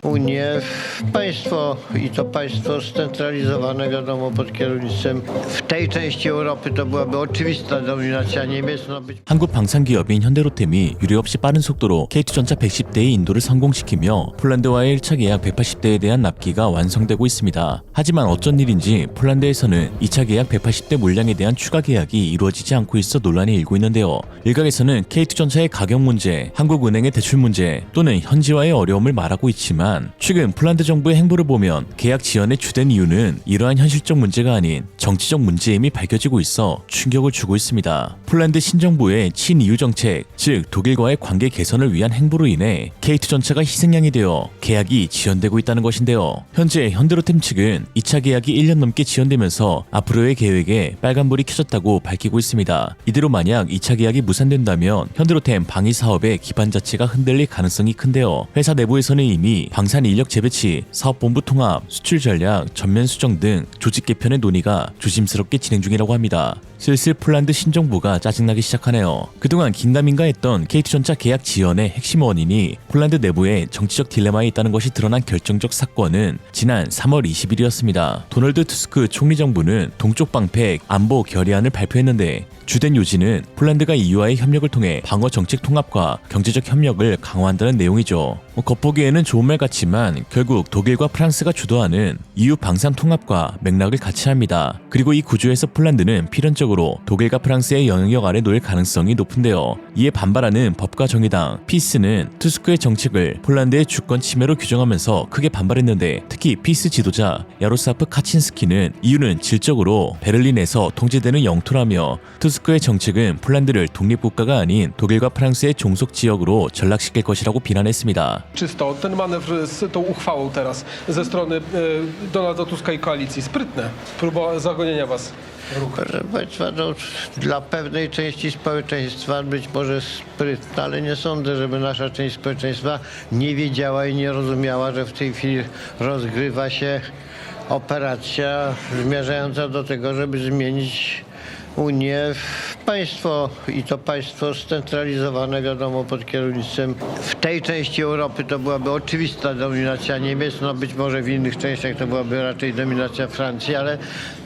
Unię, państwo i to państwo scentralizowane, wiadomo, pod kierownictwem w tej części Europy to byłaby oczywista dominacja Niemiec. 한국 방산기업인 현대로템이 유례 없이 빠른 속도로 K2전차 110대의 인도를 성공시키며 폴란드와의 1차 계약 180대에 대한 납기가 완성되고 있습니다. 하지만 어쩐 일인지 폴란드에서는 2차 계약 180대 물량에 대한 추가 계약이 이루어지지 않고 있어 논란이 일고 있는데요. 일각에서는 K2전차의 가격 문제, 한국은행의 대출 문제 또는 현지화의 어려움을 말하고 있지만 최근 폴란드 정부의 행보를 보면 계약 지연의 주된 이유는 이러한 현실적 문제가 아닌 정치적 문제임이 밝혀지고 있어 충격을 주고 있습니다. 폴란드 신정부의 친EU 정책, 즉 독일과의 관계 개선을 위한 행보로 인해 K2 전차가 희생양이 되어 계약이 지연되고 있다는 것인데요. 현재 현대로템 측은 2차 계약이 1년 넘게 지연되면서 앞으로의 계획에 빨간불이 켜졌다고 밝히고 있습니다. 이대로 만약 2차 계약이 무산된다면 현대로템 방위 사업의 기반 자체가 흔들릴 가능성이 큰데요. 회사 내부에서는 이미 방산 인력 재배치, 사업본부 통합, 수출 전략, 전면 수정 등 조직 개편의 논의가 조심스럽게 진행 중이라고 합니다. 슬슬 폴란드 신정부가 짜증나기 시작하네요. 그동안 긴가민가 했던 K2전차 계약 지연의 핵심 원인이 폴란드 내부에 정치적 딜레마에 있다는 것이 드러난 결정적 사건은 지난 3월 20일이었습니다. 도널드 투스크 총리 정부는 동쪽 방패 안보 결의안을 발표했는데 주된 요지는 폴란드가 EU와의 협력을 통해 방어 정책 통합과 경제적 협력을 강화한다는 내용이죠. 겉보기에는 좋은 말 같지만 결국 독일과 프랑스가 주도하는 EU 방산 통합과 맥락을 같이 합니다. 그리고 이 구조에서 폴란드는 필연적으로 독일과 프랑스의 영향력 아래 놓일 가능성이 높은데요. 이에 반발하는 법과 정의당 피스는 투스크의 정책을 폴란드의 주권 침해로 규정하면서 크게 반발했는데 특히 피스 지도자 야로슬라프 카친스키는 EU는 질적으로 베를린에서 통제되는 영토라며 투스크의 정책은 폴란드를 독립국가가 아닌 독일과 프랑스의 종속 지역으로 전락시킬 것이라고 비난했습니다. Czysto ten manewr z tą uchwałą teraz ze strony Donalda Tuska i koalicji sprytne. Próba zagonienia was. Proszę Państwa, no, dla pewnej części społeczeństwa być może sprytna, ale nie sądzę, żeby nasza część społeczeństwa nie wiedziała i nie rozumiała, że w tej chwili rozgrywa się operacja zmierzająca do tego, żeby zmienić Unię w państwo i to państwo scentralizowane, wiadomo, pod kierownictwem w tej części Europy to byłaby oczywista dominacja Niemiec, no być może w innych częściach to byłaby raczej dominacja Francji, ale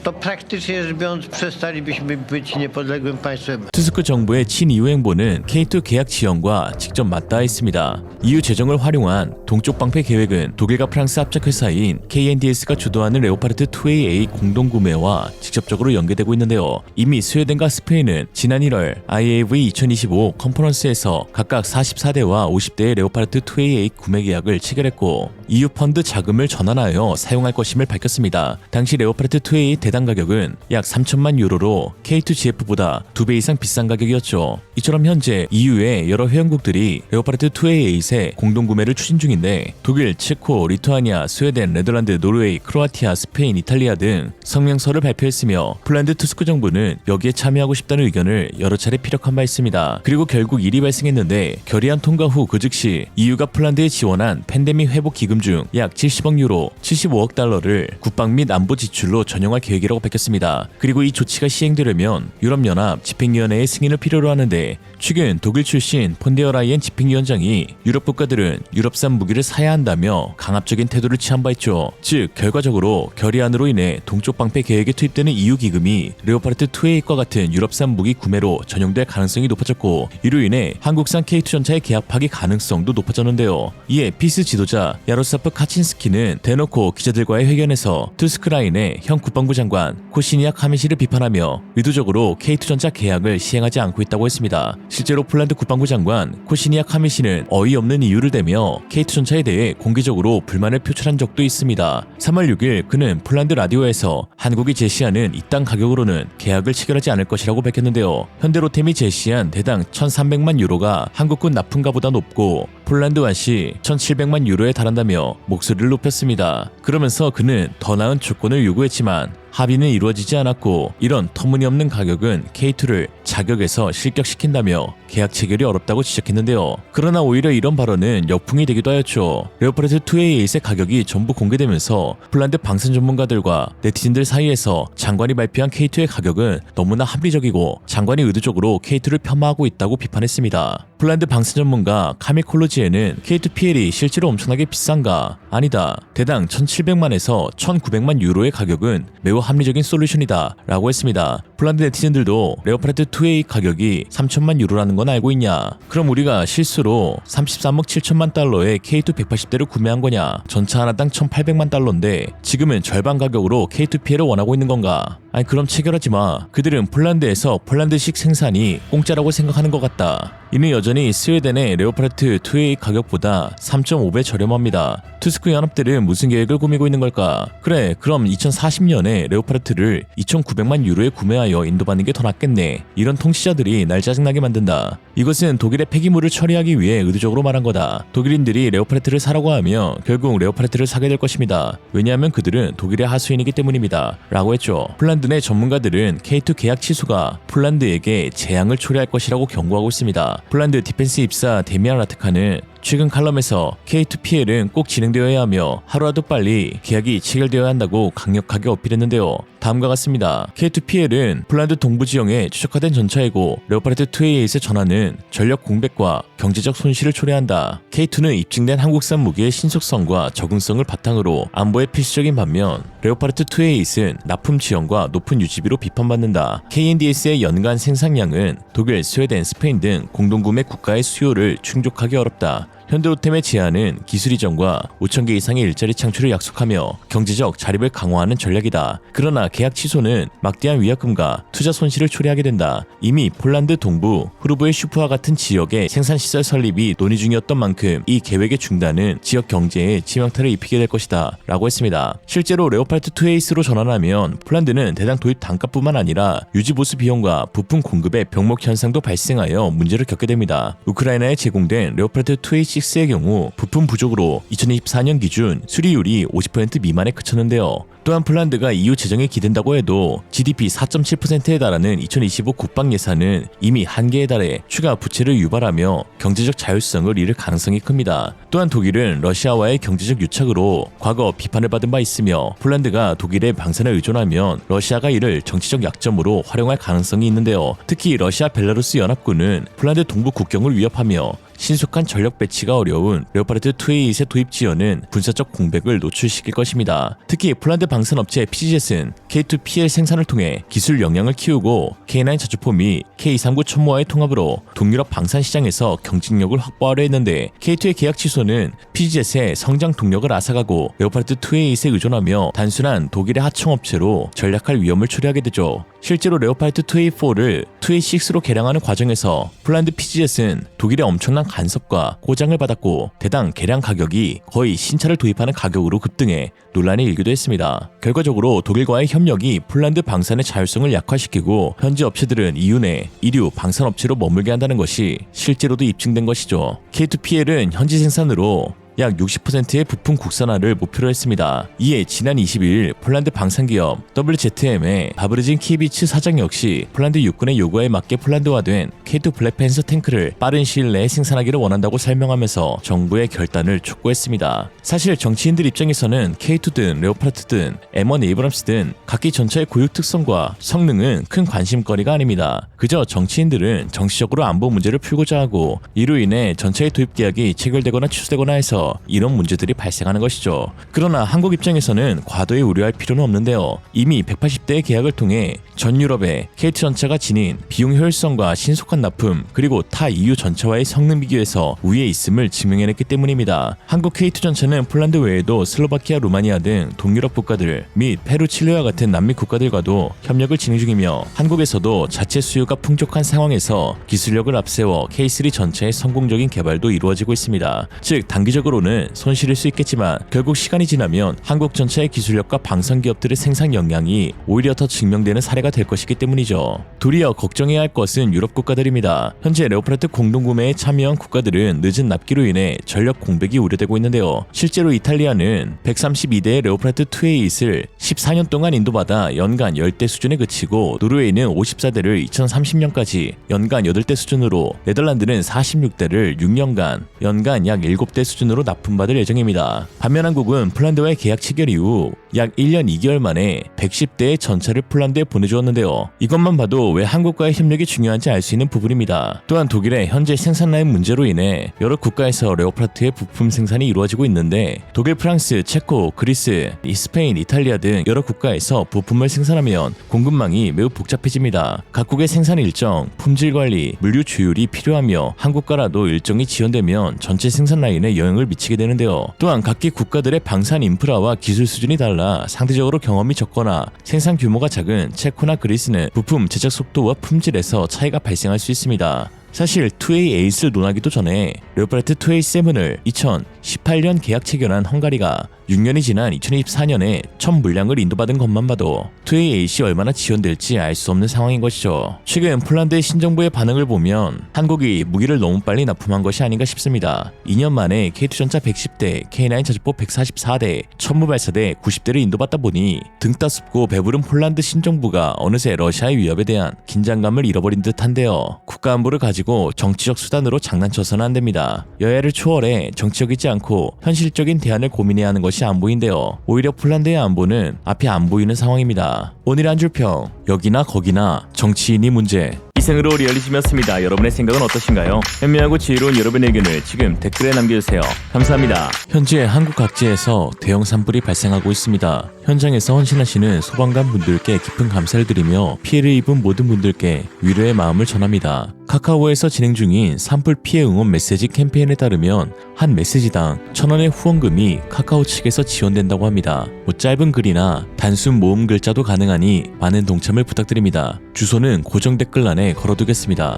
to praktycznie rzecz biorąc przestalibyśmy być niepodległym państwem. 투스크 정부의 친EU 행보는 K2 계약 지연과 직접 맞닿아 있습니다. EU 재정을 활용한 동쪽 방패 계획은 독일과 프랑스 합작회사인 KNDS가 주도하는 레오파르트 2AA 공동구매와 직접적으로 연계되고 있는데요. 이미 스웨덴과 스페인은 지난 1월 IAV 2025 컨퍼런스에서 각각 44대와 50대의 레오파르트 2AA 구매 계약을 체결했고 EU 펀드 자금을 전환하여 사용할 것임을 밝혔습니다. 당시 레오파르트 2AA 대당 가격은 약 3천만 유로로 K2GF보다 2배 이상 비싼 가격이었죠. 이처럼 현재 EU의 여러 회원국들이 레오파르트 2A8의 공동구매를 추진 중인데 독일, 체코, 리투아니아, 스웨덴, 네덜란드, 노르웨이, 크로아티아, 스페인, 이탈리아 등 성명서를 발표했으며 폴란드 투스크 정부는 여기에 참여하고 싶다는 의견을 여러 차례 피력한 바 있습니다. 그리고 결국 일이 발생했는데 결의안 통과 후 그 즉시 EU가 폴란드에 지원한 팬데믹 회복 기금 중 약 70억 유로, 75억 달러를 국방 및 안보 지출로 전용할 계획이라고 밝혔습니다. 그리고 이 조치가 시행되려면 유럽연합 집행위원회의 승인을 필요로 하는데 최근 독일 출신 폰데어 라이엔 집행위원장이 유럽 국가들은 유럽산 무기를 사야 한다며 강압적인 태도를 취한 바 있죠. 즉 결과적으로 결의안으로 인해 동쪽 방패 계획에 투입되는 EU 기금이 레오파르트 2A8과 같은 유럽산 무기 구매로 전용될 가능성이 높아졌고 이로 인해 한국산 K2 전차의 계약 파기 가능성도 높아졌는데요. 이에 피스 지도자 야로슬라프 카친스키는 대놓고 기자들과의 회견에서 투스크 라인의 현 국방부 장관 코시니아 카미시를 비판하며 의도적으로 K2 전차 계약을 시행하지 않고 있다고 했습니다. 실제로 폴란드 국방부 장관 코시니아 카미시는 어이없는 이유를 대며 K2 전차에 대해 공개적으로 불만을 표출한 적도 있습니다. 3월 6일 그는 폴란드 라디오에서 한국이 제시하는 이 땅 가격으로는 계약을 체결하지 않을 것이라고 밝혔는데요. 현대로템이 제시한 대당 1,300만 유로가 한국군 납품가보다 높고 폴란드와 시 1,700만 유로에 달한다며 목소리를 높였습니다. 그러면서 그는 더 나은 조건을 요구했지만 합의는 이루어지지 않았고 이런 터무니없는 가격은 K2를 자격에서 실격시킨다며 계약 체결이 어렵다고 지적했는데요. 그러나 오히려 이런 발언은 역풍이 되기도 하였죠. 레오파르트 2A8의 가격이 전부 공개되면서 폴란드 방산 전문가들과 네티즌들 사이에서 장관이 발표한 K2의 가격은 너무나 합리적이고 장관이 의도적으로 K2를 폄하하고 있다고 비판했습니다. 폴란드 방산 전문가 카밀 콜로지에는 K2 PL이 실제로 엄청나게 비싼가? 아니다. 대당 1,700만에서 1,900만 유로의 가격은 매우 합리적인 솔루션이다 라고 했습니다. 폴란드 네티즌들도 레오파르트 2A 가격이 3천만 유로라는 건 알고 있냐? 그럼 우리가 실수로 33억 7천만 달러에 K2 180대를 구매한 거냐? 전차 하나당 1,800만 달러인데 지금은 절반 가격으로 K2 PL을 원하고 있는 건가? 아니 그럼 체결하지 마. 그들은 폴란드에서 폴란드식 생산이 공짜라고 생각하는 것 같다. 이는 여전히 스웨덴의 레오파르트 2A 가격보다 3.5배 저렴합니다. 투스크 연합들은 무슨 계획을 꾸미고 있는 걸까? 그래, 그럼 2040년에 레오파르트를 2,900만 유로에 구매하여 인도받는 게 더 낫겠네. 이런 통치자들이 날 짜증나게 만든다. 이것은 독일의 폐기물을 처리하기 위해 의도적으로 말한 거다. 독일인들이 레오파르트를 사라고 하면 결국 레오파르트를 사게 될 것입니다. 왜냐하면 그들은 독일의 하수인이기 때문입니다. 라고 했죠. 폴란드 내 전문가들은 K2 계약 취소가 폴란드에게 재앙을 초래할 것이라고 경고하고 있습니다. 폴란드 디펜스 입사 데미안 라트카는 최근 칼럼에서 K2 PL은 꼭 진행되어야 하며 하루라도 빨리 계약이 체결되어야 한다고 강력하게 어필했는데요. 다음과 같습니다. K2 PL은 폴란드 동부 지형에 최적화된 전차이고 레오파르트 2A8의 전하는 전력 공백과 경제적 손실을 초래한다. K2는 입증된 한국산 무기의 신속성과 적응성을 바탕으로 안보에 필수적인 반면 레오파르트 2A8은 납품 지연과 높은 유지비로 비판받는다. KNDS의 연간 생산량은 독일, 스웨덴, 스페인 등 공동구매 국가의 수요를 충족하기 어렵다. 현대로템의 제안은 기술 이전과 5,000개 이상의 일자리 창출을 약속하며 경제적 자립을 강화하는 전략이다. 그러나 계약 취소는 막대한 위약금과 투자 손실을 초래하게 된다. 이미 폴란드 동부 후르브의 슈프와 같은 지역의 생산시설 설립이 논의 중이었던 만큼 이 계획의 중단은 지역 경제에 치명타를 입히게 될 것이다 라고 했습니다. 실제로 레오파르트 2에이스로 전환하면 폴란드는 대당 도입 단가뿐만 아니라 유지보수 비용과 부품 공급의 병목 현상도 발생하여 문제를 겪게 됩니다. 우크라이나에 제공된 레오파르트 2A6의 경우 부품 부족으로 2024년 기준 수리율이 50% 미만에 그쳤는데요. 또한 폴란드가 EU 재정에 기댄다고 해도 GDP 4.7%에 달하는 2025 국방 예산은 이미 한계에 달해 추가 부채를 유발하며 경제적 자율성을 잃을 가능성이 큽니다. 또한 독일은 러시아와의 경제적 유착으로 과거 비판을 받은 바 있으며 폴란드가 독일의 방산에 의존하면 러시아가 이를 정치적 약점으로 활용할 가능성이 있는데요. 특히 러시아 벨라루스 연합군은 폴란드 동부 국경을 위협하며 신속한 전력 배치가 어려운 레오파르트 2A8의 도입 지연은 군사적 공백을 노출시킬 것입니다. 특히 폴란드 방산업체 PGZ는 K2 PL 생산을 통해 기술 역량을 키우고 K9 자주포 및 K239 천모와의 통합으로 동유럽 방산 시장에서 경쟁력을 확보하려 했는데 K2의 계약 취소는 PGZ의 성장 동력을 앗아가고 레오파르트 2A8에 의존하며 단순한 독일의 하청업체로 전락할 위험을 초래하게 되죠. 실제로 레오파르트 2A4를 2A6로 개량하는 과정에서 폴란드 PGZ는 독일의 엄청난 간섭과 고장을 받았고 대당 개량 가격이 거의 신차를 도입하는 가격으로 급등해 논란이 일기도 했습니다. 결과적으로 독일과의 협력이 폴란드 방산의 자율성을 약화시키고 현지 업체들은 EU 내 이류 방산업체로 머물게 한다는 것이 실제로도 입증된 것이죠. K2PL은 현지 생산으로 약 60%의 부품 국산화를 목표로 했습니다. 이에 지난 22일 폴란드 방산기업 WZM의 바브르진 키비츠 사장 역시 폴란드 육군의 요구에 맞게 폴란드화된 K2 블랙팬서 탱크를 빠른 시일 내에 생산하기를 원한다고 설명하면서 정부의 결단을 촉구했습니다. 사실 정치인들 입장에서는 K2든 레오파르트든 M1 에이브람스든 각기 전차의 고유 특성과 성능은 큰 관심거리가 아닙니다. 그저 정치인들은 정치적으로 안보 문제를 풀고자 하고 이로 인해 전차의 도입 계약이 체결되거나 취소되거나 해서 이런 문제들이 발생하는 것이죠. 그러나 한국 입장에서는 과도히 우려할 필요는 없는데요. 이미 180대의 계약을 통해 전 유럽의 K2 전차가 지닌 비용 효율성과 신속한 납품 그리고 타 EU 전차와의 성능 비교에서 우위에 있음을 증명해냈기 때문입니다. 한국 K2 전차는 폴란드 외에도 슬로바키아, 루마니아 등 동유럽 국가들 및 페루, 칠레와 같은 남미 국가들과도 협력을 진행 중이며 한국에서도 자체 수요가 풍족한 상황에서 기술력을 앞세워 K3 전차의 성공적인 개발도 이루어지고 있습니다. 즉 단기적으로 숫자로는 손실일 수 있겠지만 결국 시간이 지나면 한국 전체의 기술력과 방산 기업들의 생산 역량이 오히려 더 증명되는 사례가 될 것이기 때문이죠. 도리어 걱정해야 할 것은 유럽 국가들입니다. 현재 레오파르트 공동구매에 참여한 국가들은 늦은 납기로 인해 전력 공백이 우려되고 있는데요. 실제로 이탈리아는 132대의 레오파르트 2A8을 14년 동안 인도받아 연간 10대 수준에 그치고, 노르웨이는 54대를 2030년까지 연간 8대 수준으로, 네덜란드는 46대를 6년간 연간 약 7대 수준으로 납품받을 예정입니다. 반면 한국은 폴란드와의 계약 체결 이후 약 1년 2개월 만에 110대의 전차를 폴란드에 보내주었는데요. 이것만 봐도 왜 한국과의 협력이 중요한지 알 수 있는 부분입니다. 또한 독일의 현재 생산 라인 문제로 인해 여러 국가에서 레오파르트의 부품 생산이 이루어지고 있는데, 독일, 프랑스, 체코, 그리스, 스페인, 이탈리아 등 여러 국가에서 부품을 생산하면 공급망이 매우 복잡해집니다. 각국의 생산 일정, 품질 관리, 물류 조율이 필요하며 한국과라도 일정이 지연되면 전체 생산 라인에 영향을 미치게 되는데요. 또한 각기 국가들의 방산 인프라와 기술 수준이 달라 상대적으로 경험이 적거나 생산 규모가 작은 체코나 그리스는 부품 제작 속도와 품질에서 차이가 발생할 수 있습니다. 사실 2A8을 논하기도 전에 레오파르트 2A7을 2018년 계약 체결한 헝가리가 6년이 지난 2024년에 첫 물량을 인도받은 것만 봐도 2A8이 얼마나 지연될지 알 수 없는 상황인 것이죠. 최근 폴란드의 신정부의 반응을 보면 한국이 무기를 너무 빨리 납품한 것이 아닌가 싶습니다. 2년 만에 K2전차 110대, K9 자주포 144대, 천무발사대 90대를 인도받다 보니 등 따숩고 배부른 폴란드 신정부가 어느새 러시아의 위협에 대한 긴장감을 잃어버린 듯한데요. 국가안보를 가지고 정치적 수단으로 장난쳐서는 안 됩니다. 여야를 초월해 정치적이지 않고 현실적인 대안을 고민해야 하는 것이 안보인데요. 오히려 폴란드의 안보는 앞이 안 보이는 상황입니다. 오늘의 한 줄평, 여기나 거기나 정치인이 문제. 이생으로 리얼리즘이었습니다. 여러분의 생각은 어떠신가요? 현명하고 지혜로운 여러분의 의견을 지금 댓글에 남겨주세요. 감사합니다. 현재 한국 각지에서 대형 산불이 발생하고 있습니다. 현장에서 헌신하시는 소방관 분들께 깊은 감사를 드리며 피해를 입은 모든 분들께 위로의 마음을 전합니다. 카카오에서 진행 중인 산불 피해 응원 메시지 캠페인에 따르면 한 메시지당 1,000원의 후원금이 카카오 측에서 지원된다고 합니다. 짧은 글이나 단순 모음 글자도 가능하니 많은 동참을 부탁드립니다. 주소는 고정 댓글란에 걸어두겠습니다.